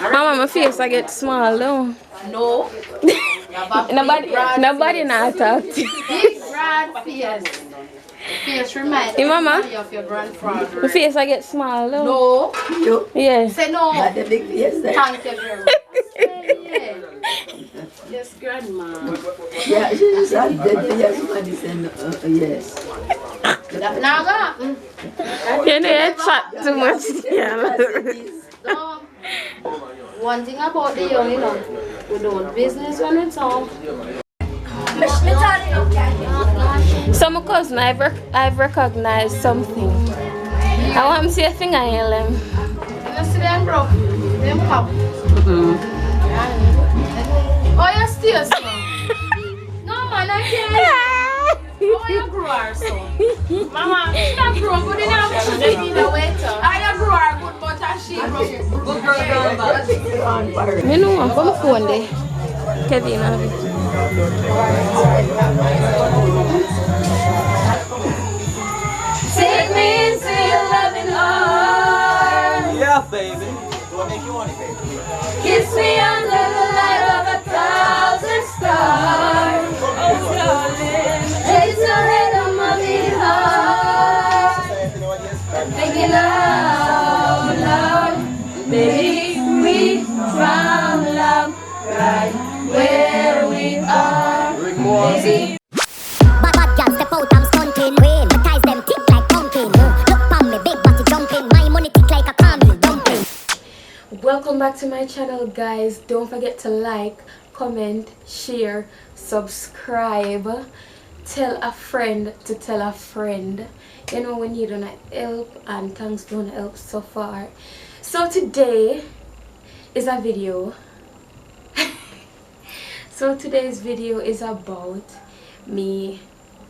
Mama, my face I get small though. No. Nobody not talk to you. Big broad face. Face reminds Hey, Mama. me of your grandfather. My face I get small though. No. You Yeah. Say no. had the big face there. Thank you very much. Yeah. Yes, grandma. Yeah, she just had the face money saying, yes. Now go. You know you chat too much. Yeah. No. One thing about the young, you know, we don't business when it's on. So my cousin, I've recognized something. I want to see a thing I hear them. You see them, bro? Them pop. Oh, you still so? No, man, I can't. Oh, you grew her so? Mama, she not grow good enough. She need a waiter. I grew her good, but she grew good girl. You know, I'm from phone there. Kevin, Take me into your loving arms. Yeah, baby. What make you want it, baby? Kiss me under the light of 1,000 stars. Oh, darling. Place your head on my big heart. Thinking out loud. Baby, we found love right where we are. Baby. Bad girls step out, I'm stunting. Rain, my ties them tick like pumpkin. Look on me, big body jumping. My money tick like a caramel dumpling. welcome back to my channel, guys. Don't forget to like, comment, share, subscribe. Tell a friend to tell a friend. You know we need on help, and thanks for the help so far. So today is a video. So today's video is about me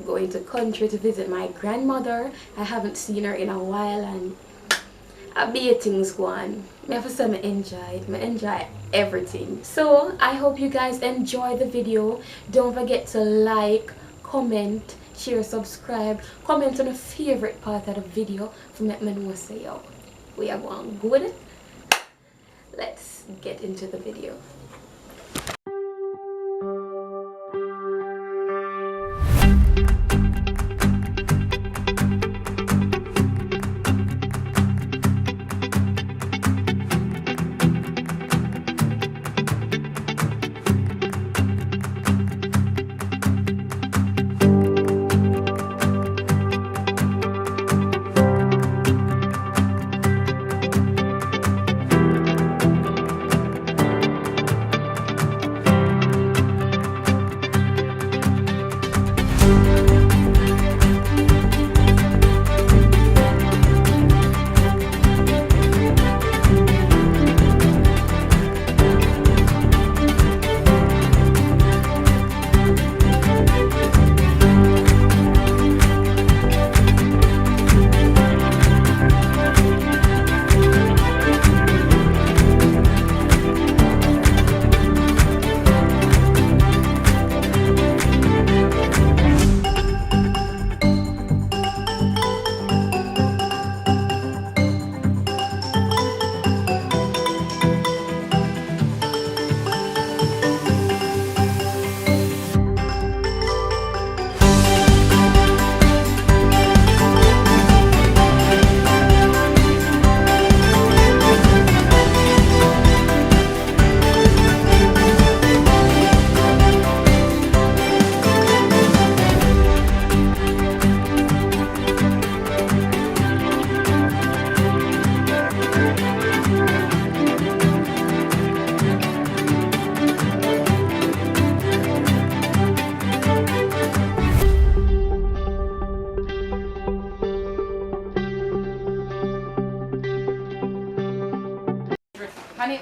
going to country to visit my grandmother. I haven't seen her in a while, and I be things going. I have to say I enjoy everything. So I hope you guys enjoy the video. Don't forget to like, comment, share, subscribe, comment on a favorite part of the video for me to know say yo, we are going good. Let's get into the video.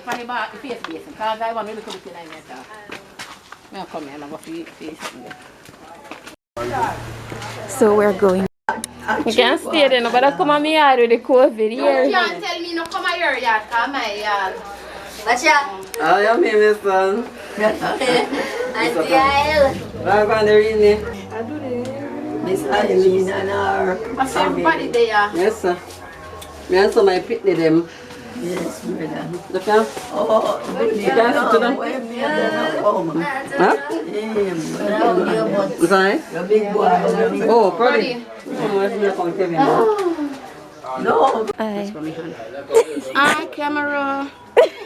Funny about the face basin, because I want to look at it in there. I'll come here and I'll go face. So we're going. You can't stay there, nobody come on me yard with the COVID here. You can't tell me no come at your yard, come my yard. What's that? Oh, you mean, Miss Son? Auntie Aisle. I'm going to read it. Miss Eileen and her. What's everybody there? Yes, sir. Me and some I picnic them. Yes, brother. Look out. Oh, Huh? Sorry? Your big boy. Oh, pretty. No. Hi, camera.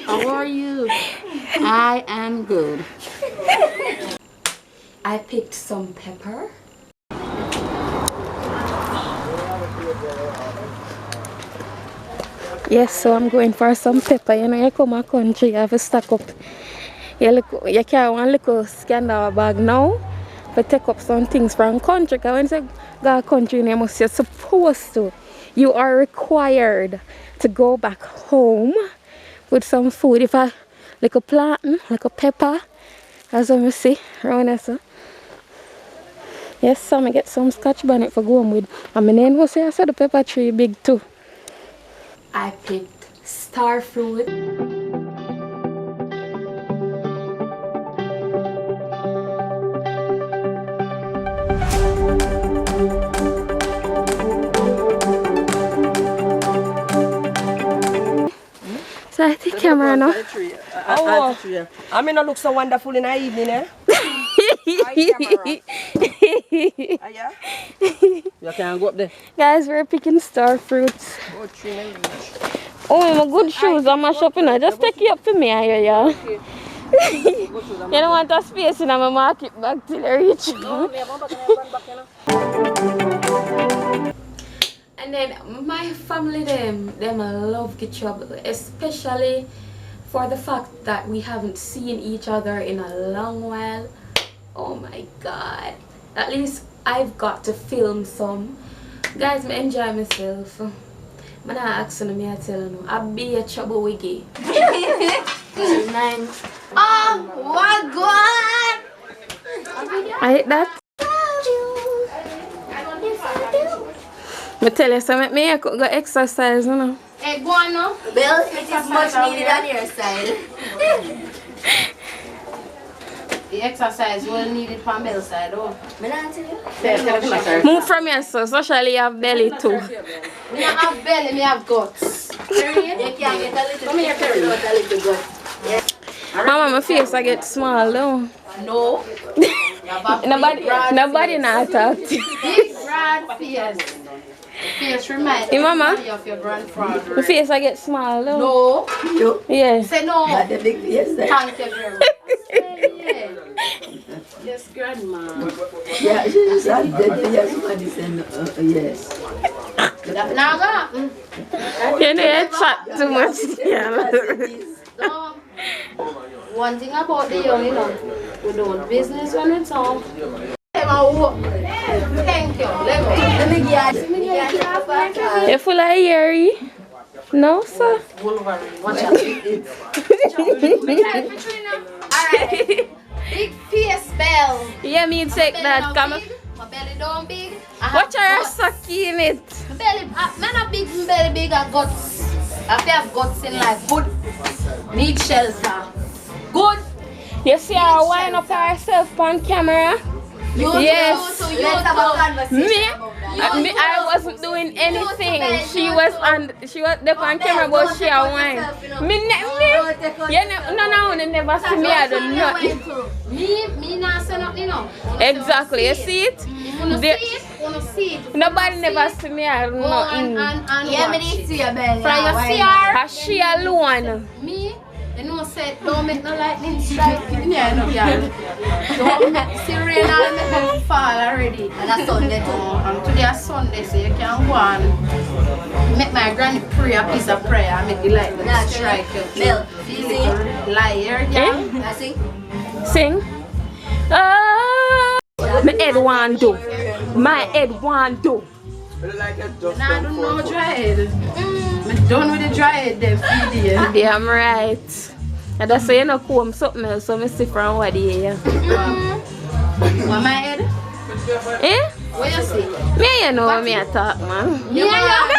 How are you? I am good. I picked some pepper. Yes, so I'm going for some pepper. You know, you come to country, you have to stack up. You carry one little scandal bag now, but take up some things from country. Because when you go to country, you must, you're supposed to. You are required to go back home with some food. If I like a plantain, like a pepper, as you see around here. So. Yes, so I get some scotch bonnet for going with. And my name was here, I said the pepper tree big too. I picked star fruit. So I take camera now. Oh, I mean, I look so wonderful in the evening, eh? Yeah? You can go up there. Guys, we're picking star fruits. Oh, my good shoes. I'm shopping. I just take you up to me here, yeah. You don't want a space in my market bag till I reach. And then my family, them love get trouble, especially for the fact that we haven't seen each other in a long while. Oh my god. At least I've got to film some. Guys, I enjoy myself. I'm not asking me, I tell you, I'll be a trouble wiggy. Oh, my God! I hate that. I tell you something, I could go exercise, you know. Hey, go on now. Bill, it is much needed on your side. The exercise will need it from Bell's side, oh. Me not tell you. Move from here, so socially you have belly too. Me not have belly, me have guts. You can't get a little bit without a little gut. Yes. Mama, my face I get small though. No. Nobody not talk to you. Big broad face. Face reminds Hey, Mama. me of your grandfather. My face I get small though. No. You Yeah. Say no. got the big face there. Thank you very much. Yeah. Yes, grandma. Yeah, she just had that. Yes, somebody said yes. Now go. You know you chat too much. Yeah. No. One thing about the young, you know, we don't business when it's on. Thank you. Let me get You full of hairy? No, sir. Wolverine. Watch out. Alright. Big face bell. Yeah, me take that. Come. My belly don't big. Watch her sucky in it. My belly, man a big, my belly big and guts. I have guts in life. Good. Need shelter. Good. You see her wind up herself on camera? You Yes. do, you Let's have a conversation about that. I wasn't doing anything. She was there on camera, but she a wine. No, never see me. I don't know. Me not say nothing, you know. Exactly. You see it? Wanna see it? Wanna see it? Nobody never see me. I don't Go and know. Yeah, me watch. need to your belly. From your CR. She alone. Me, you know, said don't make no lightning strike. Yeah, no, yeah. Don't see rain all make them fall already. And that's Sunday too. And today is Sunday, so you can go and make my granny pray a piece of prayer and make the lightning Nah, strike you. Bill, you sing? Liar, yeah. I sing? Sing. My head want do. My head want do. Nah, I don't know dry head. I'm done with the dry head, them idiot. Damn right. And that's why you know comb something else, so I see from what here. What my head? Eh? What you see? Me you know what me I talk, man. Yeah.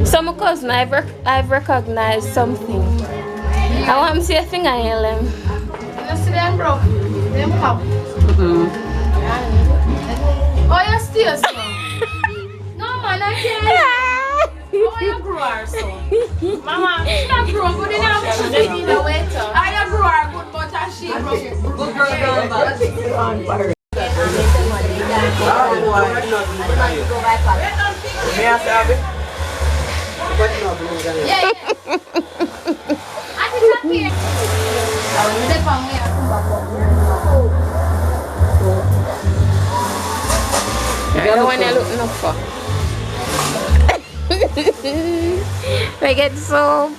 So my cousin, I've recognized something. I want to see a thing I him. You see them, bro? Them cup. Oh, you still so? No man, I can't. Oh, you grow her so? Mama, she not grow good enough. They need a waiter. I grow her good, but she grow good girl. May I have it? Yeah. I think I'm here. I will step on here. I know when you're looking up for. I get so.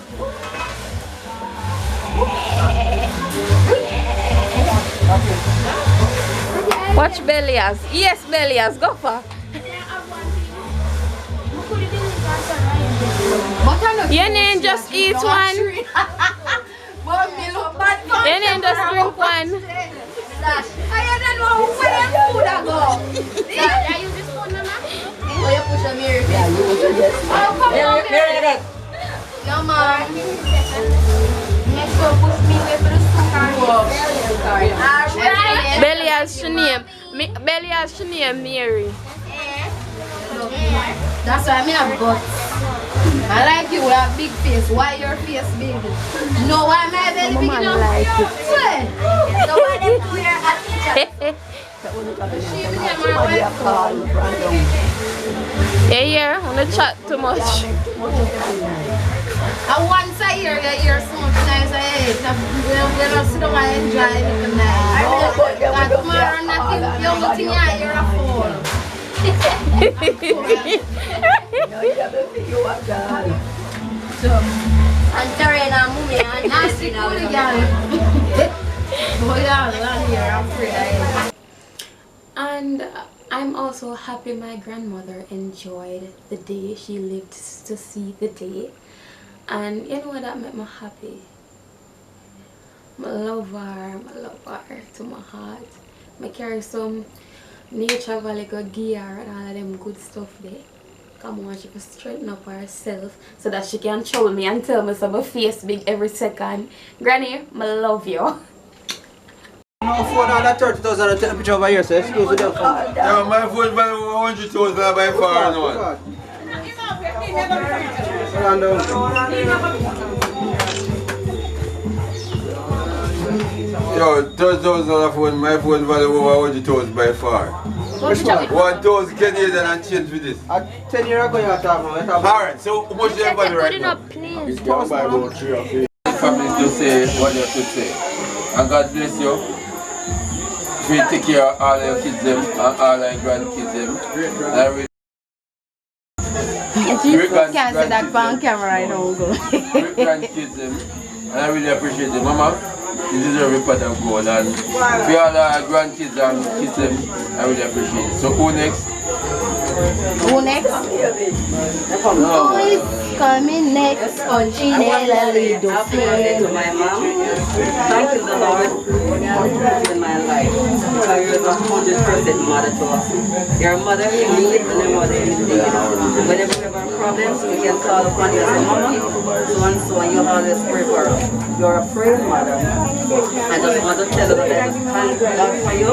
Watch Bellias. Yes, Bellias. Go for. You need just eat one. You need just drink one. I don't know where food I go. Yeah, you just put them oh, you push them here. Yeah, you will just. Oh, come on. No, man. Next one, push me away for the sugar. Bellias, she name. Bellias, she name Mary. That's why I have guts. I like you with a big face. Why your face big? No, why my belly big enough? Like it. Swear. So why them two here at teacher? Yeah, on the chat too much. And once a year, you hear something nice. We don't sit down and enjoy it tonight. And tomorrow, nothing. The only thing I hear a fall. And Tarina, Mummy, and Nasty cool girl. Oh yeah, I'm here. I'm free. And I'm also happy my grandmother enjoyed the day. She lived to see the day. And you know what, that made me happy. I love her to my heart. I carry some Nature Valley gear and all of them good stuff there. Come on, she can straighten up herself so that she can trouble me and tell me so my face big every second. Granny, I love you. No phone on that 30,000 and take a picture over here, so excuse me. Yeah, my phone by 100,000 by far now. Yo, 30,000 on phone, my phone value over 100,000 by far. 1,000 Canadian and change with this. 10 years ago, you were talking about. Alright, so how much do you value right now? Please. Families to say what you should say. And God bless you. We take care of all your kids them and all your grandkids them. Can't say that on camera, I know. Grandkids them. And I really appreciate them. Mama, you deserve a pot of gold. And for all our grandkids and kids them, I really appreciate it. So who next? Who next? Who is coming next? Punchinella Lido. Happy birthday to my mom. Thank you, the Lord, for my life. Because you're the 100% mother to us. Your mother in me and your mother in me. Whenever we have problems, we can call upon you and say, Mama, so and so, and you always pray for us. You're a praying mother. I just want to tell you that I thank God for you,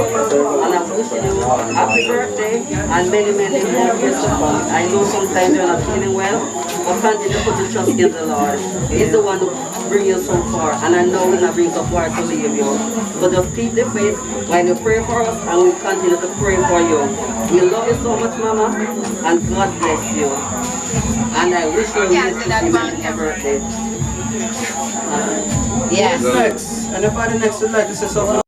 and I'm wishing you a happy birthday and many, many more years to come. I know sometimes you're not feeling well, but continue to put your trust in the Lord. He's the one who brings you so far, and I know He'll not bring so far to leave you. So just keep the faith when you pray for us, and we continue to pray for you. We love you so much, Mama, and God bless you. And I wish you a happy birthday. Yes. Next. Anybody next would like to say something?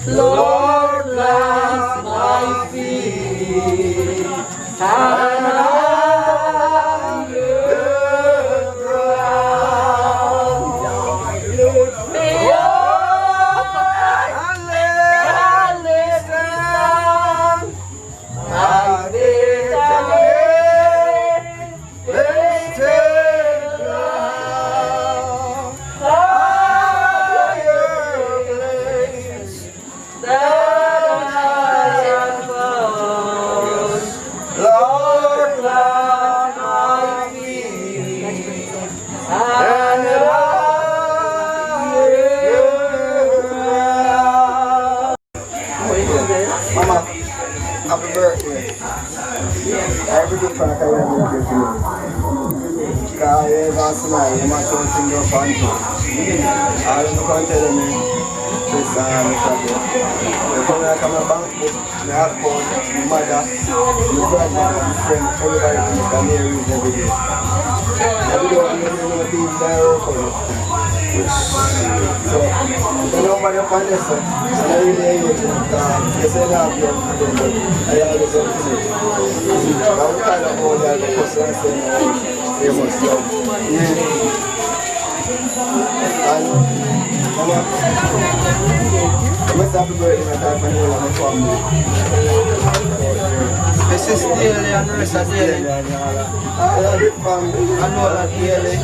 Lord, bless my feet. Mama, happy birthday. Everything for the career birthday to you. Because you have smile, you must have things up on you. I don't know how to tell me. This is my problem. You come here, come bank book, my account, my mother, my grandmother, my friend, everybody thinks that they read every day. Every day I'm going to do things that are open. So, nobody upon this, so I really hate it. They say that I'm I always have to say. I would kind of hold that because I say they must love. And, Mama, I must have to go in my time and all of my family. This is daily and the rest of daily. I love the family, I know that daily.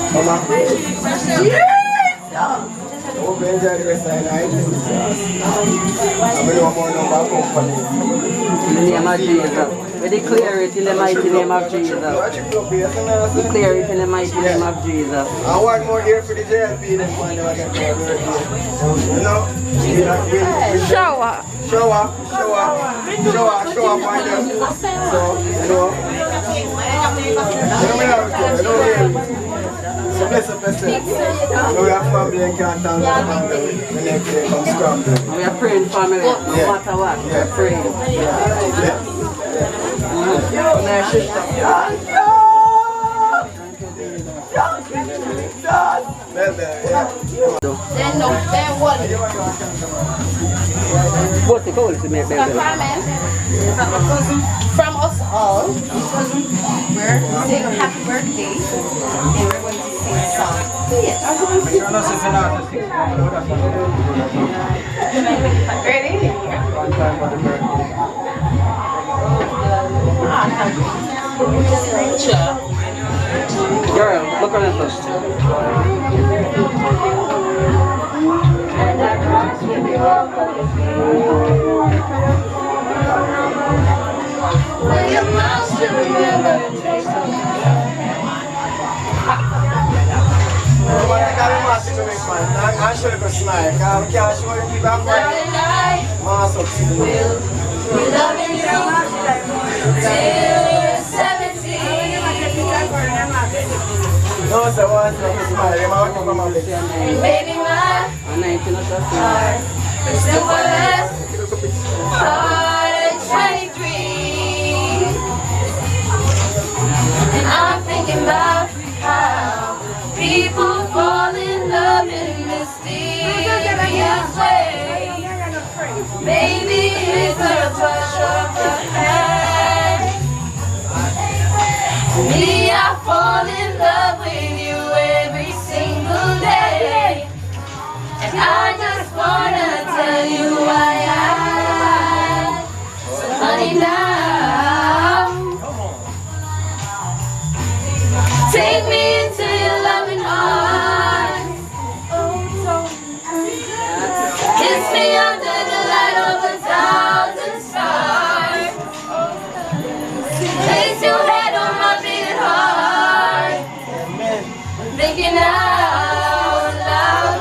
Mama, I hope you enjoy the rest of the night. I'm going to go to company. In the name of Jesus. We declare it in the mighty name of Jesus. Declare it in the mighty name of Jesus. I want more here for the JLP this one. You know? Shower. Shower find them. So, you know me love you. So bless up yourself. We have family and can't tell them the next day come scramble. We are praying family, no matter what. We are praying. Then what? What's the goal to make baby? From us all, we're saying happy birthday and we're going to sing a song. Yes. Ready? Girl, look around us. Your mouth still remember the taste of I got a massive to make man. I show you a smile. I can't show you people have massive. we loving you till you're 17. No, sir, once you smile, you might come on this. And baby, my heart is still for less hard at 23. And I'm thinking about how people fall in love in mysterious ways. Maybe it's a touch of the hand. Me, I fall in love with you every single day. And I just wanna tell you why I. So honey, now take me into your loving arms. Kiss me under the light of 1,000 stars. Place your head on my beating heart. Thinking out loud,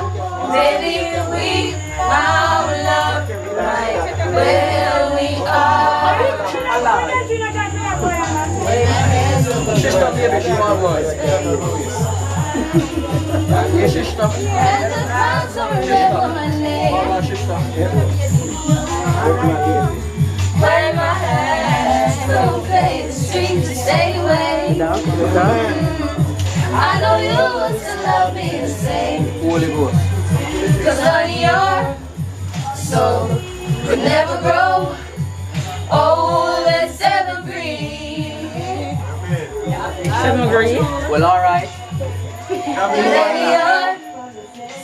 baby, we our love right where we are. Sister, baby, she want words. Yes, sister. And the clouds don't remember my name. Sister. Wear my hat, so play the street to stay away. I know you will still love me the same. Holy Ghost. 'Cause honey, you're soul could never grow old as evergreen. Evergreen? Well, alright. Let your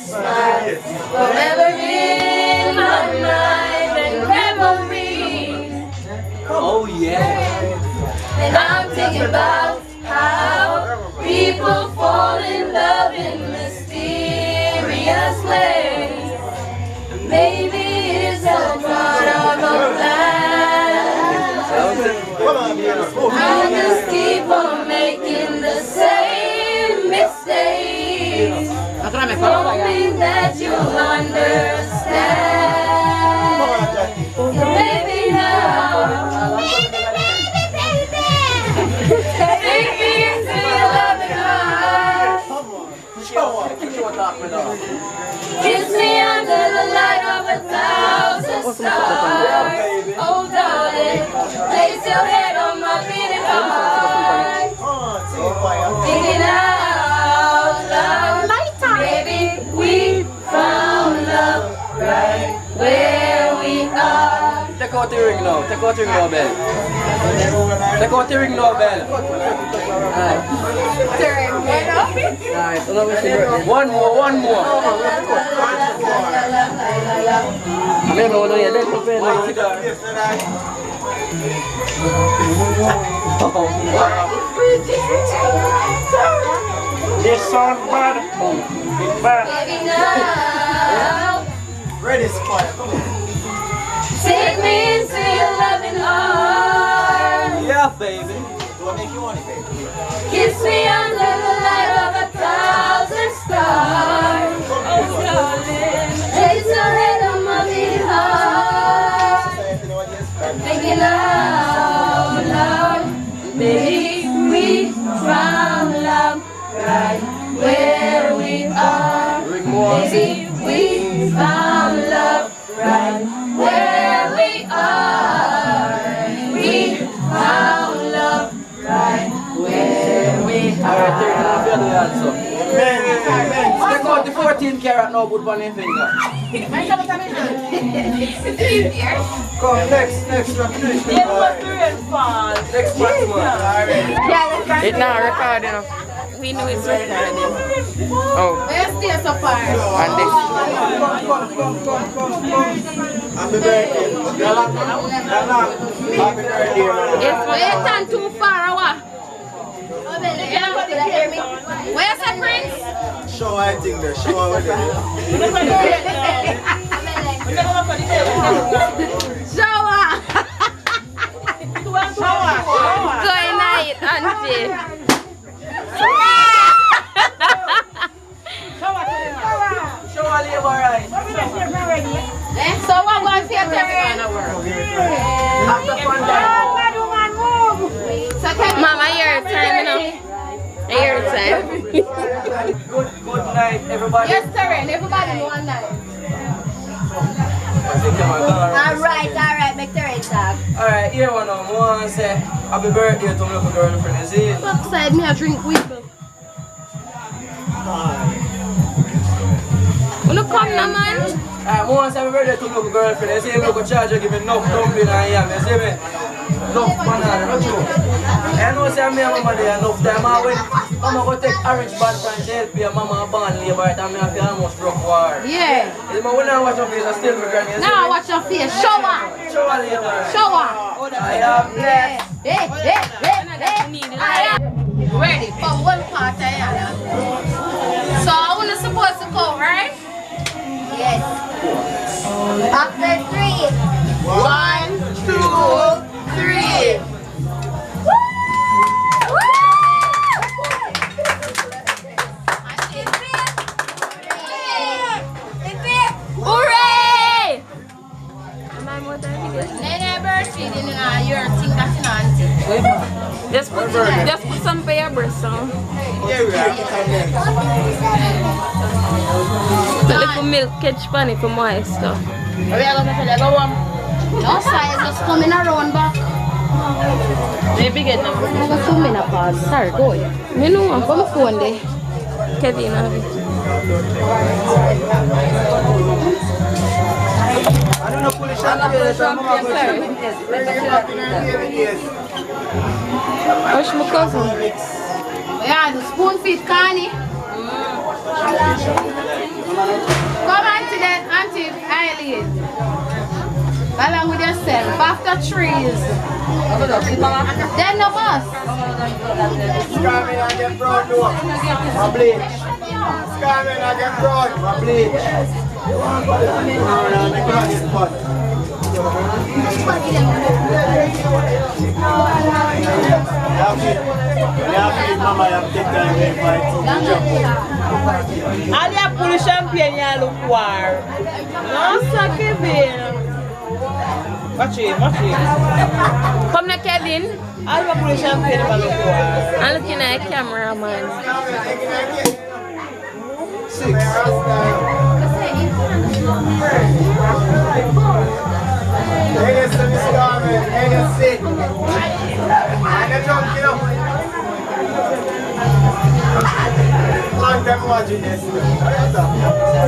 smile forever in my mind and memory. Oh, yeah. And I'm thinking about how people fall in love in mysterious ways. Maybe it's a part of a plan. I just keep on making the same mistakes, hoping that you'll understand. Baby, now take me into your loving arms. Kiss me under the light of 1,000 stars. Oh, darling, place your head on my beating heart. Thinking out loud, baby, we found love right where we are. Take out the ring now. Take out the ring now, Bell. Take out the ring now, Bell. Alright. Alright, so now we see one more. Maybe one here. Let's go This song bad. Baby, now Ready, Squire. Come on. take me into your loving arms. Yeah, baby. Do I make you want it, baby? Kiss me under the light of 1,000 stars. Oh, darling, place your head on my beating heart. Thinking out loud, baby, we found love right where we are. Baby, we found love right where we are. We found love right where we Alright, take it are. off your other hand, so. Take out the 14 carat now, good on your finger. Come, next one. Next one. It's not recording. We know it's recording. Oh, Where's the so far? and this. Happy birthday. Happy birthday, man. Yes, Where's stand too far away? Where's the prince? Show I think there. Show over there. Shower! Good night, auntie. Show all you alright. So what going to your turn? After fun time. So can Mama, your turn, you know. Your turn. Good night, everybody. Yes, turn. Everybody know one night. Alright, make the right talk. Alright, here one now. I want to say happy birthday to my little girlfriend. You see? Upside me a drink with you. Wanna come now, man? I want to say happy birthday to my little girlfriend. You see me? Go charge her, give me enough dumpling and yam. You see me? Enough banana, not true. I know say me and mama there enough time. I went, mama go take orange band from she help me and mama band labor and me have to almost broke war. Yeah. When I watch your face, I still regret me. Now watch your face. Shower. Shower labor. Shower. I am blessed. Ready for one part I am. So I want to supposed to go, right? Yes. After 3. 1, 2, 3. Hooray! Nene birthday, your thing that's in auntie. Just put some for your breast on. A little milk catch funny for my stuff. We are going to tell you go on. No size just coming around back. Maybe get them. I got 2 minutes pause. Sorry, go ahead. Me know. Go my phone there. Kevin, have it. What's my cousin? Yeah, the spoon feed Connie. Come auntie then, Auntie Eileen. Along with yourself, after trees. Then no bus. Scarmin and get brown though. My bleach. Scarmin and get brown. My bleach. Ali a pour le champagne à l'ouvrir. Non, ça Kevin. Mathieu. Come na Kevin. Ali a pour le champagne à l'ouvrir. I'm looking at a cameraman. 6. So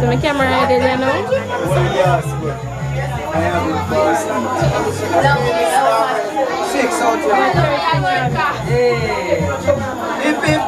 my camera ready there now? Six out here. Hip hip.